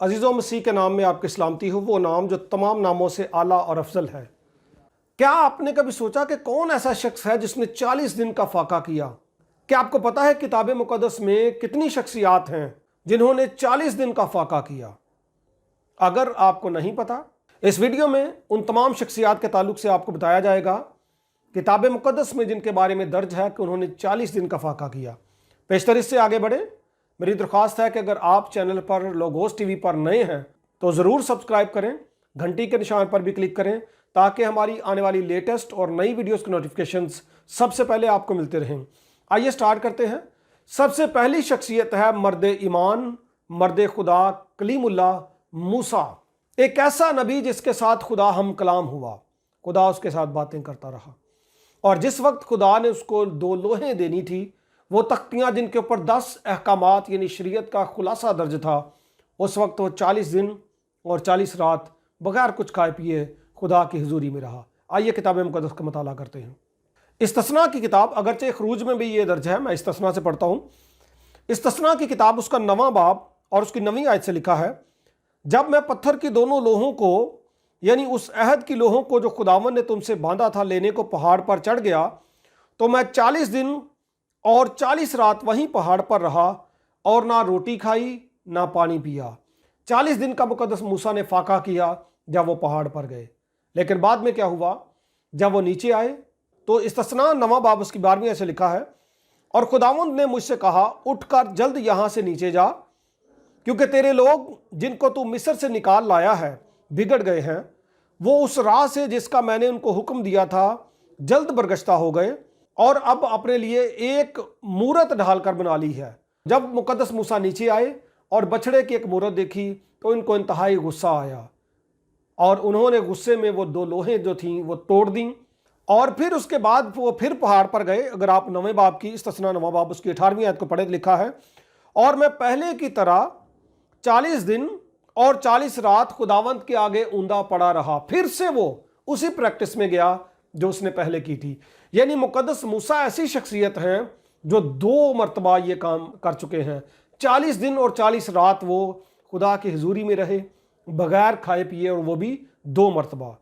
अजीज़ों मसीह के नाम में आपकी सलामती हो, वो नाम जो तमाम नामों से आला और अफजल है। क्या आपने कभी सोचा कि कौन ऐसा शख्स है जिसने 40 दिन का फाका किया? क्या आपको पता है किताब मुकद्दस में कितनी शख्सियात हैं जिन्होंने 40 दिन का फाका किया? अगर आपको नहीं पता, इस वीडियो में उन तमाम शख्सियात के ताल्लुक से आपको बताया जाएगा किताब मुकद्दस में जिनके बारे में दर्ज है कि उन्होंने 40 दिन का फाका किया। पेशतर इससे आगे बढ़े, मेरी दरख्वास्त है कि अगर आप चैनल पर लोगोस टीवी पर नए हैं तो ज़रूर सब्सक्राइब करें, घंटी के निशान पर भी क्लिक करें ताकि हमारी आने वाली लेटेस्ट और नई वीडियोस की नोटिफिकेशंस सबसे पहले आपको मिलते रहें। आइए स्टार्ट करते हैं। सबसे पहली शख्सियत है मर्द ईमान, मर्द खुदा, कलीमुल्लाह मूसा। एक ऐसा नबी जिसके साथ खुदा हम कलाम हुआ, खुदा उसके साथ बातें करता रहा, और जिस वक्त खुदा ने उसको 2 लोहें देनी थी, वो तख्तियाँ जिनके ऊपर 10 अहकामात यानी शरीयत का खुलासा दर्ज था, उस वक्त वो 40 दिन और 40 रात बगैर कुछ खाए पिए खुदा की हुजूरी में रहा। आइए किताब मुकद्दस का मताला करते हैं। इस्तस्ना की किताब, अगरचे खरूज में भी ये दर्ज है, मैं इस्तस्ना से पढ़ता हूँ। इस्तस्ना की किताब उसका 9वां बाब और उसकी 9वीं आयत से लिखा है, जब मैं पत्थर की दोनों लोहों को यानी उस अहद की लोहों को जो खुदावन ने तुमसे बांधा था लेने को पहाड़ पर चढ़ गया, तो मैं 40 दिन और 40 रात वहीं पहाड़ पर रहा और ना रोटी खाई ना पानी पिया। 40 दिन का मुकद्दस मूसा ने फाका किया जब वो पहाड़ पर गए। लेकिन बाद में क्या हुआ, जब वो नीचे आए तो इस्तस्ना 9वां बाब उसकी 12वीं आयत से लिखा है, और खुदावंद ने मुझसे कहा, उठकर जल्द यहाँ से नीचे जा, क्योंकि तेरे लोग जिनको तू मिस्र से निकाल लाया है बिगड़ गए हैं। वो उस राह से जिसका मैंने उनको हुक्म दिया था जल्द बरगश्ता हो गए और अब अपने लिए एक मूरत ढालकर बना ली है। जब मुकद्दस मूसा नीचे आए और बछड़े की एक मूरत देखी तो इनको इंतहाई गुस्सा आया, और उन्होंने गुस्से में वो 2 लोहें जो थीं वो तोड़ दी, और फिर उसके बाद वो फिर पहाड़ पर गए। अगर आप 9वें बाब की इस्तस्ना 9वां बाब उसकी 18वीं आयत को पढ़े, लिखा है, और मैं पहले की तरह 40 दिन और 40 रात खुदावंत के आगे ऊंधा पड़ा रहा। फिर से वो उसी प्रैक्टिस में गया जो उसने पहले की थी। यानी मुकद्दस मूसा ऐसी शख्सियत हैं जो 2 मरतबा ये काम कर चुके हैं। 40 दिन और 40 रात वो खुदा की हुजूरी में रहे बगैर खाए पिए, और वो भी 2 मरतबा।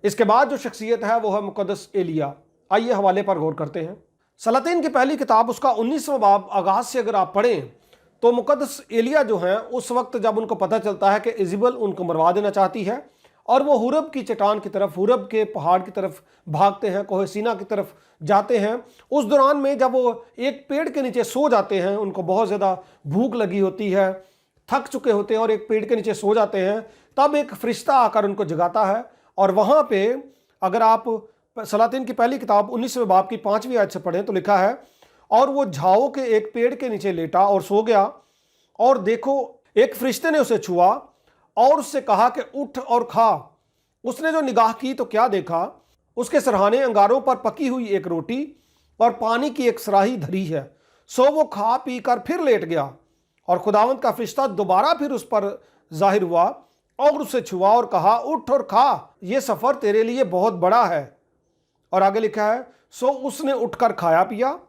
इसके बाद जो शख्सियत है वो है मुकद्दस एलिया। आइए हवाले पर गौर करते हैं। सलातीन की पहली किताब उसका 19वां बाब आगाज से अगर आप पढ़ें तो मुकद्दस एलिया जो हैं उस वक्त जब उनको पता चलता है कि इज़बेल उनको मरवा देना चाहती है, और वो हुरब की चट्टान की तरफ, हुरब के पहाड़ की तरफ भागते हैं, कोहे सीना की तरफ जाते हैं। उस दौरान में जब वो एक पेड़ के नीचे सो जाते हैं, उनको बहुत ज़्यादा भूख लगी होती है, थक चुके होते हैं और एक पेड़ के नीचे सो जाते हैं, तब एक फरिश्ता आकर उनको जगाता है। और वहाँ पे अगर आप सलातीन की पहली किताब 19वें बाब की 5वीं आयत से पढ़ें तो लिखा है, और वो झाओ के एक पेड़ के नीचे लेटा और सो गया, और देखो एक फरिश्ते ने उसे छुआ और उससे कहा कि उठ और खा। उसने जो निगाह की तो क्या देखा, उसके सरहाने अंगारों पर पकी हुई एक रोटी और पानी की एक सराही धरी है। सो वो खा पी कर फिर लेट गया, और खुदावंत का फरिश्ता दोबारा फिर उस पर जाहिर हुआ और उसे छुआ और कहा, उठ और खा, ये सफ़र तेरे लिए बहुत बड़ा है। और आगे लिखा है, सो उसने उठकर खाया पिया,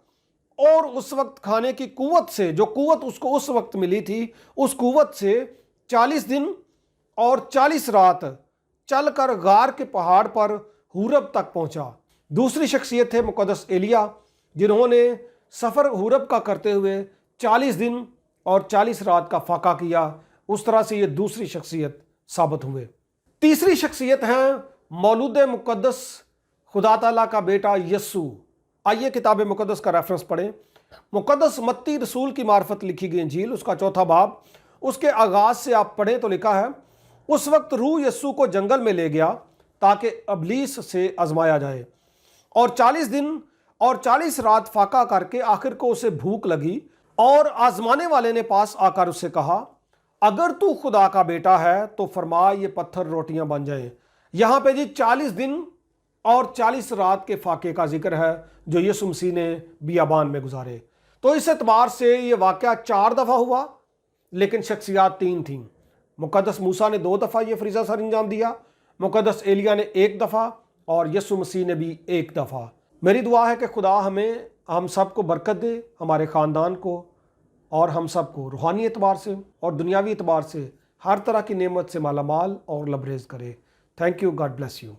और उस वक्त खाने की कुव्वत से, जो कुव्वत उसको उस वक्त मिली थी, उस कुव्वत से 40 दिन और 40 रात चलकर गार के पहाड़ पर हुरब तक पहुंचा। दूसरी शख्सियत है मुकद्दस एलिया, जिन्होंने सफ़र हुरब का करते हुए 40 दिन और 40 रात का फाका किया। उस तरह से ये दूसरी शख्सियत साबित हुए। तीसरी शख्सियत है मौलूद मुकद्दस खुदा ताला का बेटा यस्सू। आइए किताब मुकद्दस का रेफरेंस पढ़ें। मुकद्दस मत्ती रसूल की मार्फत लिखी गई इंजील उसका 4था बाब उसके आगाज से आप पढ़ें तो लिखा है, उस वक्त रूह यस्सू को जंगल में ले गया ताकि अबलीस से आजमाया जाए, और 40 दिन और 40 रात फाका करके आखिर को उसे भूख लगी, और आजमाने वाले ने पास आकर उससे कहा, अगर तू खुदा का बेटा है तो फरमा ये पत्थर रोटियां बन जाए। यहाँ पे जी 40 दिन और 40 रात के फाके का जिक्र है जो यीशु मसीह ने बियाबान में गुजारे। तो इस एतबार से ये वाक़या 4 दफ़ा हुआ, लेकिन शख्सियात 3 थीं। मुकद्दस मूसा ने 2 दफ़ा ये फरीज़ा सर अंजाम दिया, मुकद्दस एलिया ने 1 दफ़ा, और यीशु मसीह ने भी 1 दफ़ा। मेरी दुआ है कि खुदा हम सबको बरकत दे, हमारे ख़ानदान को और हम सबको रूहानी एतबार से और दुनियावी एतबार से ہر طرح کی نعمت سے مالا مال اور لبریز کرے. Thank you. God bless you.